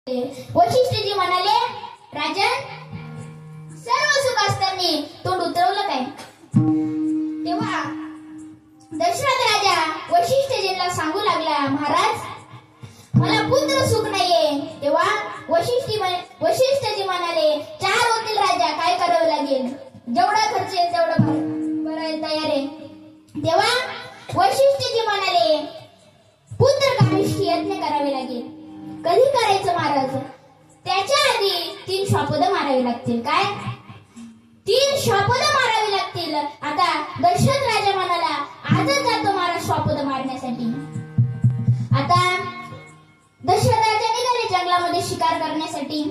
वशिष्ठजी म्हणाले, राजन, सर्व सुख असताना तोंड उतरवलं काय? तेव्हा दशरथ राजा वशिष्ठजींना सांगू लागला, महाराज, मला पुत्र सुख नाहीये. तेव्हा वशिष्ठजी म्हणाले, 4 होतील राजा, काय करावं लागेल? जेवढा खर्च येईल तेवढं भरायला तयार आहे. तेव्हा वशिष्ठजी म्हणाले, पुत्र काढण्यासाठी यत्न करावे लागेल. कधी करायचं महाराज? त्याच्या आधी 3 श्वापद मारावे लागतील. काय? 3 श्वापद मारावे लागतील. आता दशरथ राजा म्हणाला, आजच जातो महाराज श्वापद मारण्यासाठी. आता दशरथ राजा निघाले जंगलामध्ये शिकार करण्यासाठी.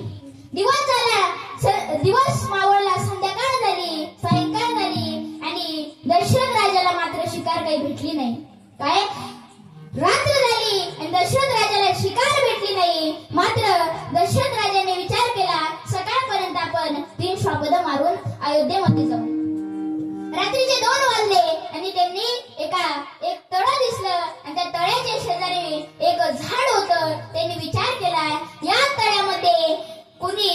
दिवस झाला, दिवस मावळला, संध्याकाळ झाली, सायंकाळ झाली आणि दशरथ राजाला मात्र शिकार काही भेटली नाही. काय? रात्र झाली आणि दशरथ राजाला शिकार भेटली नाही. मात्र दशरथ राजाने विचार केला, सकाळपर्यंत आपण 3 श्वापद मारून अयोध्येमध्ये जाऊ. रात्रीचे 2 वाजले आणि त्यांनी एक तळं दिसलं आणि त्या तळ्याच्या शेजारी एक झाड होतं. त्यांनी विचार केला, या तळ्यामध्ये कोणी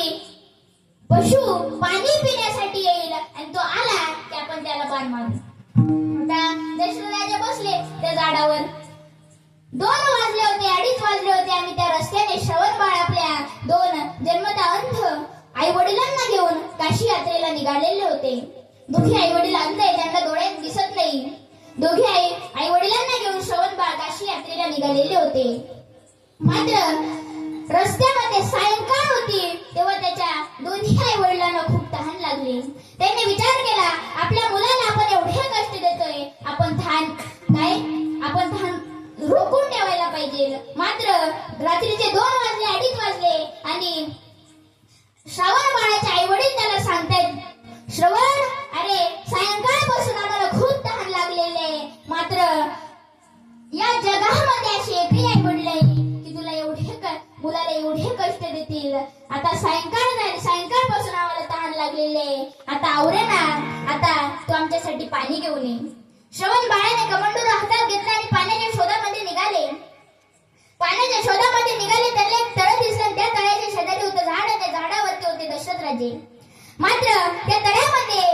पशु पाणी पिण्यासाठी येईल आणि तो आला की आपण त्याला बाण मारू. आता दशरथ राजा बसले त्या झाडावर. 2 वाजले होते, 2:30 वाजले होते आणि त्या रस्त्याने श्रवण बाळ आपल्या 2 जन्मता अंध आई वडिलांना घेऊन काशी यात्रेला निघालेले होते. दोघे आई वडील अंध आहे, त्यांना डोळ्यात दिसत नाही. दोघे आई वडिलांना घेऊन श्रवण बाळ काशी यात्रेला निघालेले होते. मात्र रस्त्यामध्ये सायंकाळ होती. तेव्हा त्याच्या दोन्ही आई वडिलांना खूप तहान लागली. त्यांनी विचार केला, आपल्या मुलाला आपण एवढे कष्ट देतोय, आपण तहान रोखून ठेवायला पाहिजे. मात्र रात्रीचे 2 वाजले, 2:30 वाजले आणि श्रवण बाळाचे आई वडील त्याला सांगतायत, श्रवण, अरे सायंकाळपासून आम्हाला खूप तहान लागलेले आहे. मात्र या जगामध्ये अशी एकही आई वडील आहे की तुला मुलाला एवढे कष्ट देतील. आता सायंकाळ झाली, सायंकाळपासून आम्हाला तहान लागलेले आहे. आता आवरे ना, आता तू आमच्यासाठी पाणी घेऊन ये. श्रवण बाळाने कमंडूर हातात घेतला आणि पाण्याच्या शोधामध्ये निघाले. त्याला एक तळ दिसलं. त्या तळ्याच्या शेजारी होतं झाड. त्या झाडावरती होते दशरथ राजे. मात्र त्या तळ्यामध्ये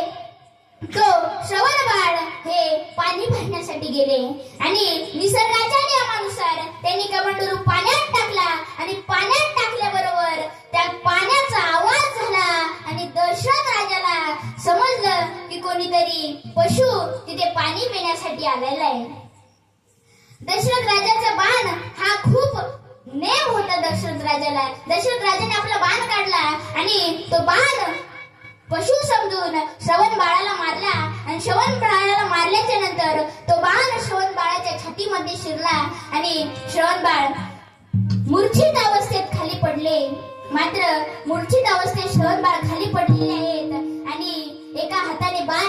तो श्रवण बाळ हे पाणी भरण्यासाठी गेले आणि निसर्गाच्या नियमानुसार त्यांनी कमंडूर पाण्यात टाकला आणि पाण्यात टाकल्याबरोबर त्या पाण्याचा आवाज झाला आणि दशरथ राजाला समजलं की कोणीतरी पशु तिथे पाणी पिण्यासाठी आलेला आहे. दशरथ राजाचा बाण हा खूप नेम होता. दशरथ राजाने आपला बाण काढला आणि तो बाण पशु समजून श्रवण बाळाला मारला आणि श्रवण बाळाला मारल्याच्या नंतर तो बाण श्रवण बाळाच्या छातीमध्ये शिरला आणि श्रवण बाळ मूर्छित अवस्थेत खाली पडले. मात्र मूर्छित अवस्थेत श्रवण बाळ खाली पडलेले आहेत आणि एका हाताने बाण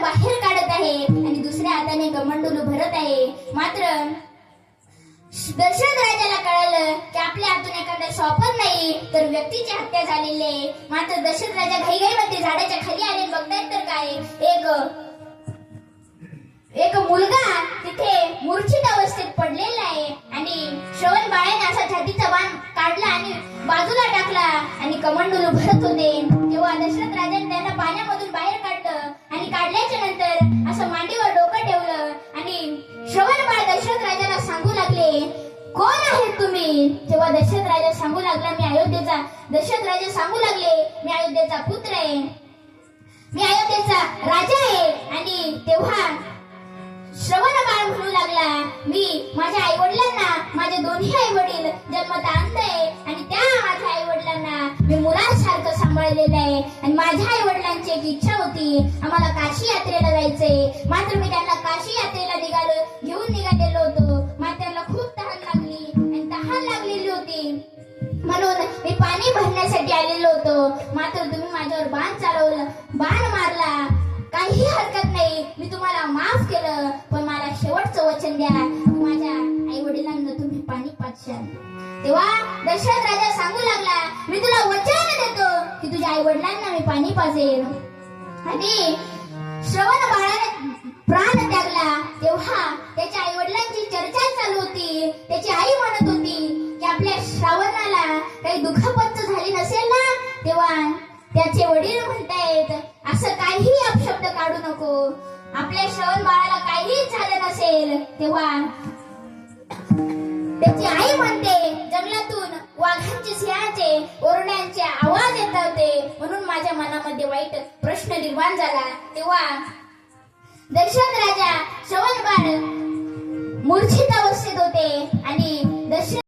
बाहेर काढत आहे आणि दुसऱ्या हाताने कमंडलू भरत आहे. मात्र दशरथ राजाला कळालं की आपल्या हातून एखादा श्वापद नाही तर व्यक्तीची हत्या झालेली आहे. मात्र दशरथ राजा घाईघाईमध्ये झाडाच्या खाली आले. बघतायत तर काय, एक मुलगा तिथे मूर्छित अवस्थेत पडलेला आहे आणि श्रवण बाळाने असा छातीचा बाण काढला आणि बाजूला टाकला आणि कमंडलू भरत होते. तेव्हा दशरथ राजाने त्यांना पाण्यामधून बाहेर काढलं आणि काढल्याच्या नंतर असं मांडीवर डोकं ठेवलं आणि श्रवण बाळ दशरथ राजाला सांगू लागले, कोण आहेत तुम्ही? तेव्हा दशरथ राजा सांगू लागला, दशरथ राजा सांगू लागले, मी अयोध्येचा पुत्र आहे, मी अयोध्येचा राजा आहे. आणि तेव्हा श्रवण बाळ म्हणू लागला, मी माझ्या आई वडिलांना, माझे दोन्ही आई वडील जन्मता अंध आहे आणि त्या माझ्या आई वडिलांना मी मुलांसारखं सांभाळलेलं आहे आणि माझ्या आई वडिलांची एक इच्छा होती, आम्हाला काशी यात्रेला जायचंय. मात्र मी त्यांना काशी यात्रेला घेऊन निघालेलो होतो. मात्र त्यांना खूप तहान लागली आणि तहान लागलेली होती म्हणून मी पाणी भरण्यासाठी आलेलो होतो. मात्र तुम्ही माझ्यावर बाण मारला. काही हरकत नाही, मी तुम्हाला माफ केलं, पण मला शेवटचं वचन द्या, माझ्या आई वडिलांना तुम्ही पाणी पाजशाल. तेव्हा दशरथ राजा सांगू लागला, मी तुला वचन देतो की तुझ्या आई वडिलांना मी पाणी पाजेल. आणि श्रवण बाळाने प्राण त्यागला. तेव्हा त्याच्या आई वडिलांची चर्चा चालू होती. त्याची आई म्हणत होती की आपल्या श्रावणाला काही दुखापत झाली नसेल ना, तेव्हा त्याचे वडील म्हणतायत असं काही अपशब्द काढू नको. आपल्या श्रवण बाळाला काहीही झालं नसेल तेव्हा त्याची आई म्हणते जंगलातून वाघांचे, सिंहाचे, ओरड्यांचे आवाज येत होते म्हणून माझ्या मनामध्ये वाईट प्रश्न निर्माण झाला. तेव्हा दशरथ राजा श्रवण बाळ मूर्छित अवस्थेत होते आणि दशरथ